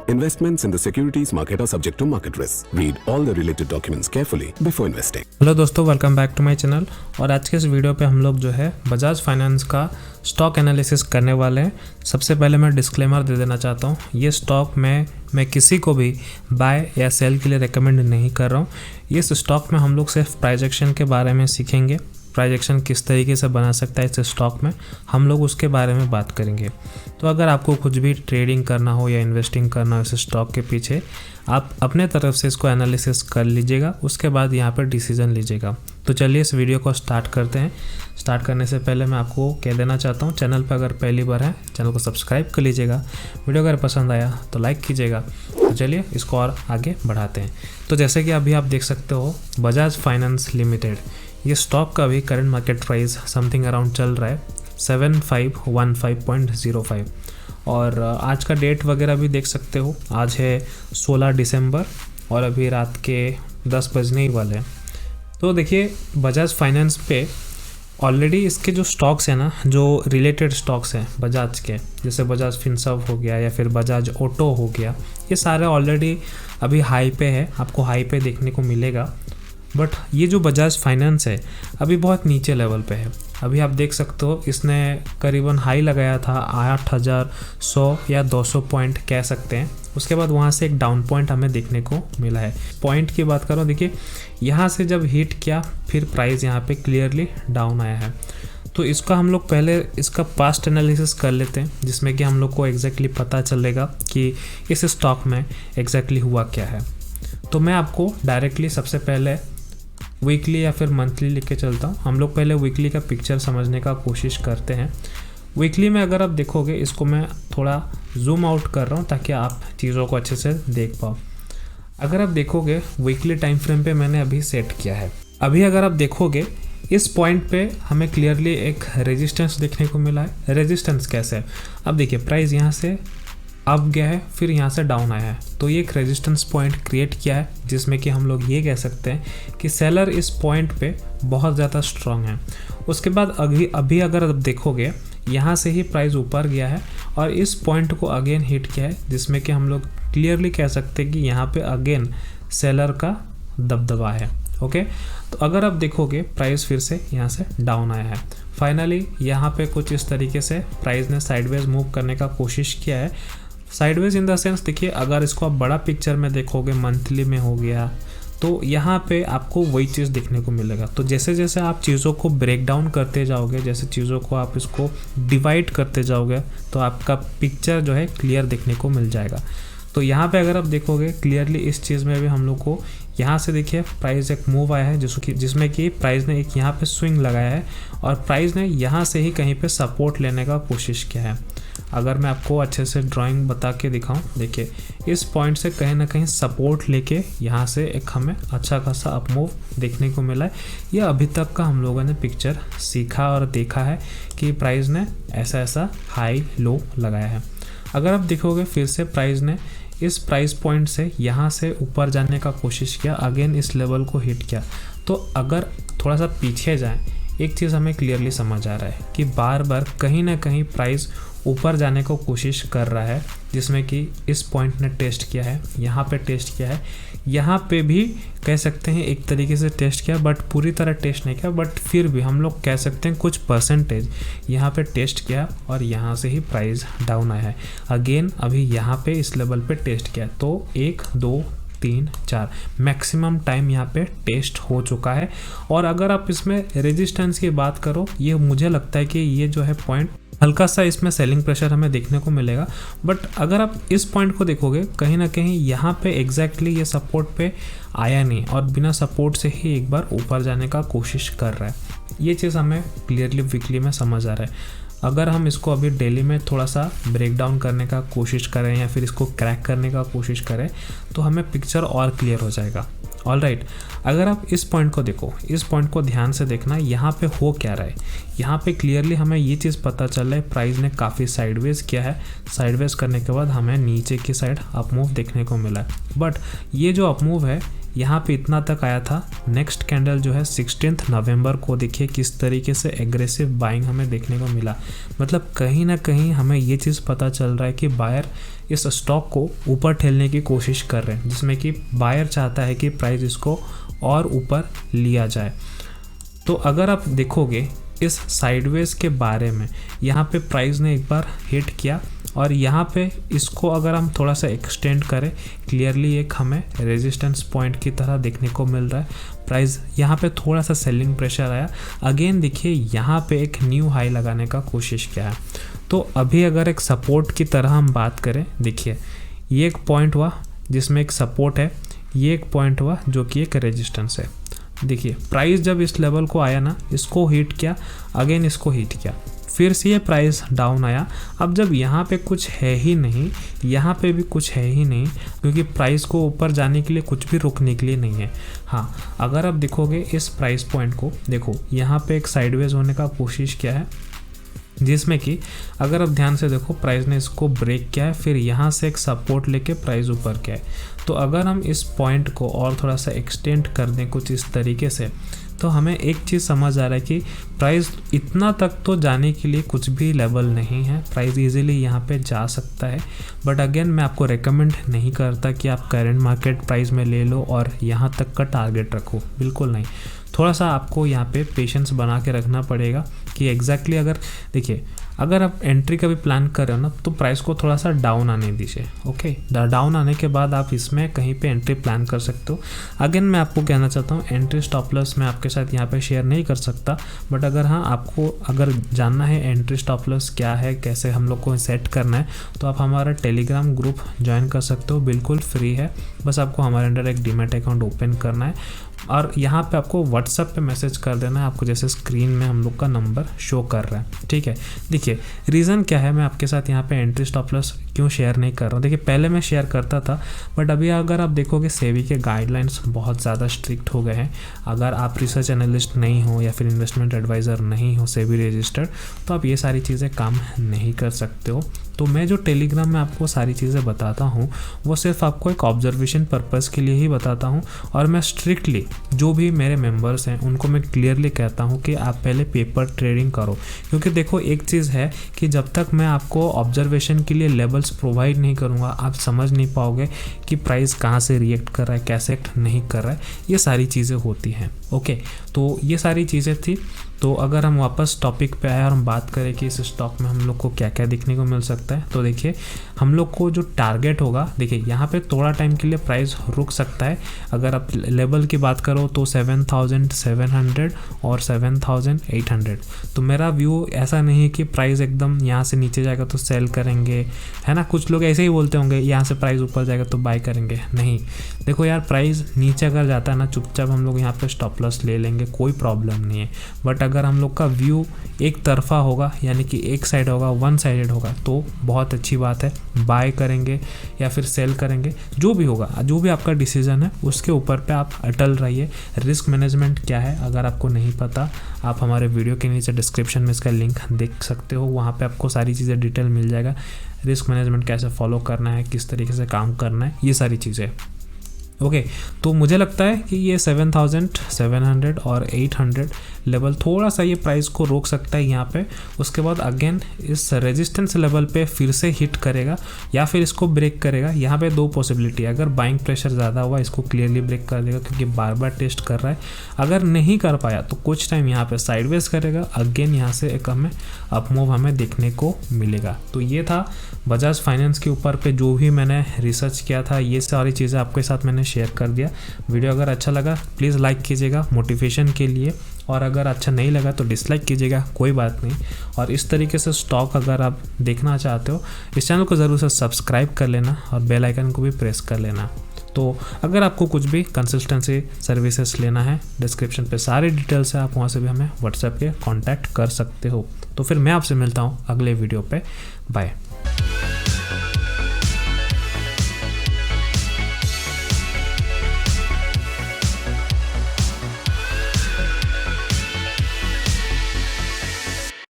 Investments in the securities market are subject to market risk. Read all the related documents carefully before investing. Hello दोस्तों, welcome back to my channel. और आज के इस video पे हम लोग जो है बजाज फाइनेंस का स्टॉक एनालिसिस करने वाले हैं। सबसे पहले मैं डिस्क्लेमर दे देना चाहता हूँ, ये स्टॉक मैं किसी को भी बाय या सेल के लिए रेकमेंड नहीं कर रहा हूँ। इस स्टॉक में हम लोग सिर्फ प्राइस एक्शन के बारे में सीखेंगे। प्राइस एक्शन किस तरीके से बना सकता है इस स्टॉक में, हम लोग उसके बारे में बात करेंगे। तो अगर आपको कुछ भी ट्रेडिंग करना हो या इन्वेस्टिंग करना हो इस स्टॉक के पीछे, आप अपने तरफ से इसको एनालिसिस कर लीजिएगा, उसके बाद यहाँ पर डिसीजन लीजिएगा। तो चलिए इस वीडियो को स्टार्ट करते हैं। स्टार्ट करने से पहले मैं आपको कह देना चाहता हूँ, चैनल पर अगर पहली बार है चैनल को सब्सक्राइब कर लीजिएगा। वीडियो अगर पसंद आया तो लाइक कीजिएगा। तो चलिए इसको और आगे बढ़ाते हैं। तो जैसे कि अभी आप देख सकते हो, बजाज फाइनेंस लिमिटेड, ये स्टॉक का भी current market price something around चल रहा है 7515.05। और आज का डेट वगैरह भी देख सकते हो, आज है 16 दिसंबर और अभी रात के 10 बजने ही वाले हैं। तो देखिए बजाज फाइनेंस पे ऑलरेडी इसके जो स्टॉक्स हैं ना, जो रिलेटेड स्टॉक्स हैं बजाज के, जैसे बजाज फिनसर्व हो गया या फिर बजाज ऑटो हो गया, ये सारे ऑलरेडी अभी हाई पे है, आपको हाई पे देखने को मिलेगा। बट ये जो बजाज फाइनेंस है अभी बहुत नीचे लेवल पे है। अभी आप देख सकते हो, इसने करीबन हाई लगाया था 8100 या 200 पॉइंट कह सकते हैं। उसके बाद वहाँ से एक डाउन पॉइंट हमें देखने को मिला है। पॉइंट की बात करो, देखिए यहाँ से जब हिट किया फिर प्राइस यहाँ पे क्लियरली डाउन आया है। तो इसका हम लोग पहले इसका पास्ट एनालिसिस कर लेते हैं, जिसमें कि हम लोग को एग्जैक्टली पता चलेगा कि इस स्टॉक में एग्जैक्टली हुआ क्या है। तो मैं आपको डायरेक्टली सबसे पहले वीकली या फिर मंथली लेके चलता हूँ। हम लोग पहले वीकली का पिक्चर समझने का कोशिश करते हैं। वीकली में अगर आप देखोगे, इसको मैं थोड़ा जूम आउट कर रहा हूँ ताकि आप चीज़ों को अच्छे से देख पाओ। अगर आप देखोगे वीकली टाइम फ्रेम पे मैंने अभी सेट किया है। अभी अगर आप देखोगे इस पॉइंट पे हमें क्लियरली एक रेजिस्टेंस देखने को मिला है। रेजिस्टेंस कैसे है, अब देखिए प्राइस यहाँ से अप गया है, फिर यहाँ से डाउन आया है, तो ये एक रेजिस्टेंस पॉइंट क्रिएट किया है, जिसमें कि हम लोग ये कह सकते हैं कि सेलर इस पॉइंट पे बहुत ज़्यादा स्ट्रांग है। उसके बाद अभी अगर आप देखोगे, यहाँ से ही प्राइस ऊपर गया है और इस पॉइंट को अगेन हिट किया है, जिसमें कि हम लोग क्लियरली कह सकते हैं कि यहाँ पे अगेन सेलर का दबदबा है। ओके, तो अगर आप देखोगे प्राइस फिर से यहाँ से डाउन आया है। फाइनली यहाँ पे कुछ इस तरीके से प्राइस ने साइडवेज मूव करने का कोशिश किया है। साइडवेज इन द सेंस, देखिए अगर इसको आप बड़ा पिक्चर में देखोगे, मंथली में हो गया, तो यहाँ पे आपको वही चीज़ देखने को मिलेगा। तो जैसे जैसे आप चीज़ों को ब्रेक डाउन करते जाओगे, जैसे चीज़ों को आप इसको डिवाइड करते जाओगे, तो आपका पिक्चर जो है क्लियर देखने को मिल जाएगा। तो यहाँ पे अगर आप देखोगे क्लियरली इस चीज़ में भी हम लोग को यहाँ से देखिए प्राइस एक मूव आया है, जिसमें कि प्राइस ने एक यहाँ पे स्विंग लगाया है और प्राइस ने यहाँ से ही कहीं पे सपोर्ट लेने का कोशिश किया है। अगर मैं आपको अच्छे से ड्राइंग बता के दिखाऊं, देखिए इस पॉइंट से कहीं ना कहीं सपोर्ट लेके यहाँ से एक हमें अच्छा खासा अप मूव देखने को मिला है। ये अभी तक का हम लोगों ने पिक्चर सीखा और देखा है कि प्राइस ने ऐसा हाई लो लगाया है। अगर आप देखोगे फिर से प्राइस ने इस प्राइस पॉइंट से यहाँ से ऊपर जाने का कोशिश किया, अगेन इस लेवल को हिट किया। तो अगर थोड़ा सा पीछे जाएं, एक चीज़ हमें क्लियरली समझ आ रहा है कि बार बार कहीं ना कहीं प्राइस ऊपर जाने को कोशिश कर रहा है, जिसमें कि इस पॉइंट ने टेस्ट किया है, यहाँ पे टेस्ट किया है, यहाँ पे भी कह सकते हैं एक तरीके से टेस्ट किया, बट पूरी तरह टेस्ट नहीं किया, बट फिर भी हम लोग कह सकते हैं कुछ परसेंटेज यहाँ पे टेस्ट किया और यहाँ से ही प्राइस डाउन आया है। अगेन अभी यहाँ पे इस लेवल पे टेस्ट किया, तो 1 2 3 4 मैक्सिमम टाइम यहाँ पे टेस्ट हो चुका है। और अगर आप इसमें रेजिस्टेंस की बात करो, ये मुझे लगता है कि ये जो है पॉइंट हल्का सा इसमें सेलिंग प्रेशर हमें देखने को मिलेगा। बट अगर आप इस पॉइंट को देखोगे, कहीं ना कहीं यहाँ पे एग्जैक्टली ये सपोर्ट पे आया नहीं और बिना सपोर्ट से ही एक बार ऊपर जाने का कोशिश कर रहा है। ये चीज़ हमें क्लियरली वीकली में समझ आ रहा है। अगर हम इसको अभी डेली में थोड़ा सा ब्रेक डाउन करने का कोशिश करें या फिर इसको क्रैक करने का कोशिश करें, तो हमें पिक्चर और क्लियर हो जाएगा। ऑल राइट, अगर आप इस पॉइंट को देखो, इस पॉइंट को ध्यान से देखना, यहाँ पे हो क्या रहा है। यहाँ पे क्लियरली हमें ये चीज़ पता चल रहा है, प्राइस ने काफ़ी साइडवेज किया है। साइडवेज करने के बाद हमें नीचे की साइड अप मूव देखने को मिला है। बट ये जो अप मूव है, यहाँ पे इतना तक आया था। नेक्स्ट कैंडल जो है 16 नवंबर को देखिए किस तरीके से एग्रेसिव बाइंग हमें देखने को मिला। मतलब कहीं ना कहीं हमें ये चीज़ पता चल रहा है कि बायर इस स्टॉक को ऊपर ठेलने की कोशिश कर रहे हैं, जिसमें कि बायर चाहता है कि प्राइस इसको और ऊपर लिया जाए। तो अगर आप देखोगे इस साइडवेज के बारे में, यहाँ पे प्राइस ने एक बार हिट किया और यहाँ पे इसको अगर हम थोड़ा सा एक्सटेंड करें, क्लियरली एक हमें रेजिस्टेंस पॉइंट की तरह देखने को मिल रहा है। प्राइस यहाँ पे थोड़ा सा सेलिंग प्रेशर आया, अगेन देखिए यहाँ पे एक न्यू हाई लगाने का कोशिश किया है। तो अभी अगर एक सपोर्ट की तरह हम बात करें, देखिए ये एक पॉइंट हुआ जिसमें एक सपोर्ट है, ये एक पॉइंट हुआ जो कि एक रेजिस्टेंस है। देखिए प्राइस जब इस लेवल को आया ना, इसको हिट किया, अगेन इसको हिट किया, फिर से ये प्राइस डाउन आया। अब जब यहाँ पे कुछ है ही नहीं, यहाँ पे भी कुछ है ही नहीं, क्योंकि प्राइस को ऊपर जाने के लिए कुछ भी रुकने के लिए नहीं है। हाँ, अगर आप देखोगे इस प्राइस पॉइंट को, देखो यहाँ पे एक साइडवेज होने का कोशिश किया है, जिसमें कि अगर आप ध्यान से देखो प्राइस ने इसको ब्रेक किया है, फिर यहाँ से एक सपोर्ट लेके प्राइस ऊपर किया है। तो अगर हम इस पॉइंट को और थोड़ा सा एक्सटेंड कर दें कुछ इस तरीके से, तो हमें एक चीज़ समझ आ रहा है कि प्राइस इतना तक तो जाने के लिए कुछ भी लेवल नहीं है, प्राइस इजीली यहाँ पे जा सकता है। बट अगेन मैं आपको रेकमेंड नहीं करता कि आप करंट मार्केट प्राइस में ले लो और यहाँ तक का टारगेट रखो, बिल्कुल नहीं। थोड़ा सा आपको यहाँ पे पेशेंस बना के रखना पड़ेगा कि एग्जैक्टली अगर देखिए अगर आप एंट्री का भी प्लान कर रहे हो ना, तो प्राइस को थोड़ा सा डाउन आने दीजिए। ओके, डाउन आने के बाद आप इसमें कहीं पे एंट्री प्लान कर सकते हो। अगेन मैं आपको कहना चाहता हूँ, एंट्री स्टॉप लॉस मैं आपके साथ यहाँ पे शेयर नहीं कर सकता, बट अगर हाँ आपको अगर जानना है एंट्री स्टॉप लॉस क्या है, कैसे हम लोग को सेट करना है, तो आप हमारा टेलीग्राम ग्रुप ज्वाइन कर सकते हो, बिल्कुल फ्री है। बस आपको हमारे अंडर एक डीमैट अकाउंट ओपन करना है और यहाँ पे आपको व्हाट्सएप पे मैसेज कर देना है, आपको जैसे स्क्रीन में हम लोग का नंबर शो कर रहा है। ठीक है, देखिए रीज़न क्या है मैं आपके साथ यहाँ पे एंट्री स्टॉप लॉस क्यों शेयर नहीं कर रहा हूँ। देखिए पहले मैं शेयर करता था, बट अभी अगर आप देखोगे सेबी के गाइडलाइंस बहुत ज़्यादा स्ट्रिक्ट हो गए हैं। अगर आप रिसर्च एनालिस्ट नहीं हो या फिर इन्वेस्टमेंट एडवाइज़र नहीं हो सेबी रजिस्टर्ड, तो आप ये सारी चीज़ें काम नहीं कर सकते हो। तो मैं जो टेलीग्राम में आपको सारी चीज़ें बताता हूँ वो सिर्फ आपको एक ऑब्जर्वेशन पर्पज़ के लिए ही बताता हूँ, और मैं स्ट्रिक्टली जो भी मेरे मेंबर्स हैं उनको मैं क्लियरली कहता हूँ कि आप पहले पेपर ट्रेडिंग करो। क्योंकि देखो एक चीज़ है कि जब तक मैं आपको ऑब्जर्वेशन के लिए लेवल्स प्रोवाइड नहीं करूँगा, आप समझ नहीं पाओगे कि प्राइस कहाँ से रिएक्ट कर रहा है, कैसे एक्ट नहीं कर रहा है, ये सारी चीज़ें होती हैं। ओके, तो ये सारी चीज़ें थी। तो अगर हम वापस टॉपिक पे आए और हम बात करें कि इस स्टॉक में हम लोग को क्या क्या देखने को मिल सकता है, तो देखिए हम लोग को जो टारगेट होगा, देखिए यहाँ पे थोड़ा टाइम के लिए प्राइस रुक सकता है। अगर आप लेवल की बात करो तो 7,700 और 7,800। तो मेरा व्यू ऐसा नहीं है कि प्राइस एकदम यहाँ से नीचे जाएगा तो सेल करेंगे, है ना। कुछ लोग ऐसे ही बोलते होंगे यहाँ से प्राइस ऊपर जाएगा तो बाय करेंगे, नहीं। देखो यार प्राइस नीचे अगर जाता है ना, चुपचाप हम लोग यहाँ पे स्टॉप लॉस ले लेंगे, कोई प्रॉब्लम नहीं है। बट अगर हम लोग का व्यू एक तरफा होगा, यानी कि एक साइड होगा, वन साइडेड होगा, तो बहुत अच्छी बात है, बाय करेंगे या फिर सेल करेंगे, जो भी होगा, जो भी आपका डिसीजन है उसके ऊपर पे आप अटल रहिए। रिस्क मैनेजमेंट क्या है अगर आपको नहीं पता, आप हमारे वीडियो के नीचे डिस्क्रिप्शन में इसका लिंक देख सकते हो, वहाँ पे आपको सारी चीज़ें डिटेल मिल जाएगा। रिस्क मैनेजमेंट कैसे फॉलो करना है, किस तरीके से काम करना है, ये सारी चीज़ें। ओके, तो मुझे लगता है कि ये 7,700 और 800 लेवल थोड़ा सा ये प्राइस को रोक सकता है यहाँ पे। उसके बाद अगेन इस रेजिस्टेंस लेवल पे फिर से हिट करेगा या फिर इसको ब्रेक करेगा। यहाँ पे दो पॉसिबिलिटी है, अगर बाइंग प्रेशर ज़्यादा हुआ इसको क्लियरली ब्रेक कर देगा क्योंकि बार बार टेस्ट कर रहा है। अगर नहीं कर पाया तो कुछ टाइम यहाँ पे साइडवेज करेगा, अगेन यहाँ से एक हमें अपमूव हमें देखने को मिलेगा। तो ये था बजाज फाइनेंस के ऊपर पे जो भी मैंने रिसर्च किया था, ये सारी चीज़ें आपके साथ मैंने शेयर कर दिया। वीडियो अगर अच्छा लगा प्लीज़ लाइक कीजिएगा मोटिवेशन के लिए, और अगर अच्छा नहीं लगा तो डिसलाइक कीजिएगा, कोई बात नहीं। और इस तरीके से स्टॉक अगर आप देखना चाहते हो, इस चैनल को ज़रूर से सब्सक्राइब कर लेना और बेल आइकन को भी प्रेस कर लेना। तो अगर आपको कुछ भी कंसल्टेंसी सर्विसेज लेना है, डिस्क्रिप्शन पे सारे डिटेल्स है, आप वहाँ से भी हमें व्हाट्सएप पे कांटेक्ट कर सकते हो। तो फिर मैं आपसे मिलता हूँ अगले वीडियो पे, बाय।